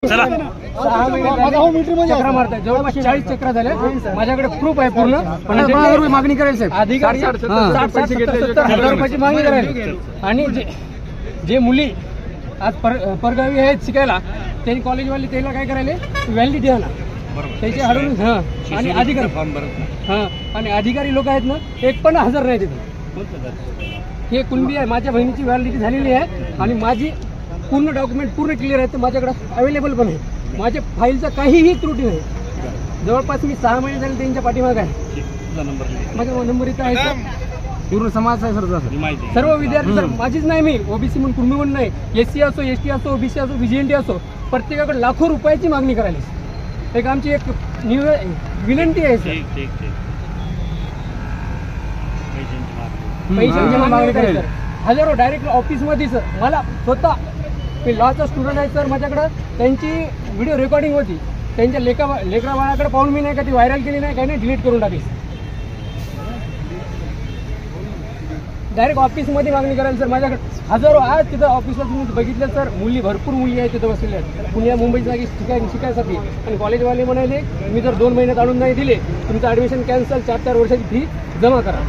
चला 6 महिने चक्रा मारताय, जवळपास 40 चक्रा झाल्या. माझ्याकडे प्रूफ आहे पूर्ण. 50,000 रुपये मागणी करायला साहेब. अधिकारी 60-70,000 रुपयाची मागणी करायला. आणि जे मुली आज परगावी आहेत शिकायला, त्यांनी कॉलेजवाले त्याला काय करायले, व्हॅलिडिटी आणा त्याचे हडून. आणि अधिकारी लोक आहेत ना, एक पण हजर नाही तिथे. हे कुणबी आहे, माझ्या बहिणीची व्हॅलिडिटी झालेली आहे आणि माझी पूर्ण डॉक्युमेंट पूर्ण क्लिअर आहे. माझ्याकडे अवेलेबल पण आहे. माझ्या फाईलचा काहीही त्रुटी नाही. जवळपास मी 6 महिने झाले त्यांच्या पाठीमागे आहे. माझा नंबर इथं आहे सर. पूर्ण समाज आहे सर. सर्व विद्यार्थी सर, माझीच नाही, मी ओबीसी म्हणून कुणबी म्हणून नाही. SC असो, ST असो, OBC असो, VGNT असो, प्रत्येकाकडे लाखो रुपयाची मागणी करायला. एक आमची एक विनंती आहे सर, पैशांची मागणी करायची सर. हजारो डायरेक्ट ऑफिसमध्ये सर. मला स्वतः, मी लॉचा स्टुडंट आहे सर. माझ्याकडं त्यांची व्हिडिओ रेकॉर्डिंग होती. त्यांच्या लेकरा बाळाकडे पाहून मी नाही का ती व्हायरल केली नाही, काही नाही, डिलीट करून टाकली. डायरेक्ट ऑफिसमध्ये मागणी करायला सर. माझ्याकडे हजारो आज तिथं ऑफिसला तुम्ही बघितलं सर, भरपूर मुली आहेत तिथं बसलेल्या आहेत, पुण्या मुंबई जागी शिकायसाठी. आणि कॉलेजवाले म्हणाले, मी जर 2 महिन्यात आणून नाही दिले, तुमचं ॲडमिशन कॅन्सल, 4-4 वर्षाची फी जमा करा.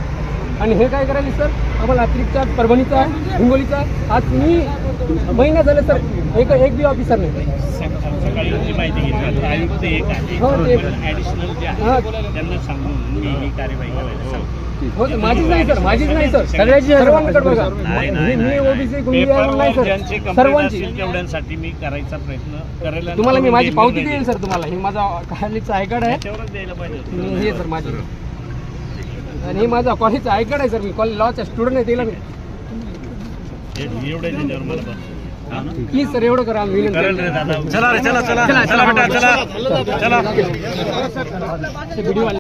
आणि हे काय करायला सर, आम्हाला अतिरिक्त परभणीचा आहे, हिंगोलीचा आहे. आज मी महिना झाले सर, एक बी ऑफिसर नाही. सकाळी माहिती घेतली, आयुक्त एक आहे, ॲडिशनल जे आहे त्यांना सांगून ही कार्यवाही करायची. माझीच नाही सर, माझीच नाही सर, सगळ्याची सर्वांकडे बघा. मी ओबीसी कुणबी नाही सर, सर्वांची. तेवढ्यांसाठी मी करायचा प्रयत्न करेल. तुम्हाला मी माझी पावती देईल सर. तुम्हाला हे माझा कॉलेजचा आय कार्ड आहे. तेवढंच द्यायला पाहिजे हे सर माझी. आणि हे माझा कॉलेजचा आय कार्ड आहे सर. मी कॉलेज लॉचा स्टुडंट आहे. त्याला मी एवढं दिल्यावर मला प्लीज सर एवढं करा. चला रे, चला चला चला बेटा, चला चला. व्हिडिओ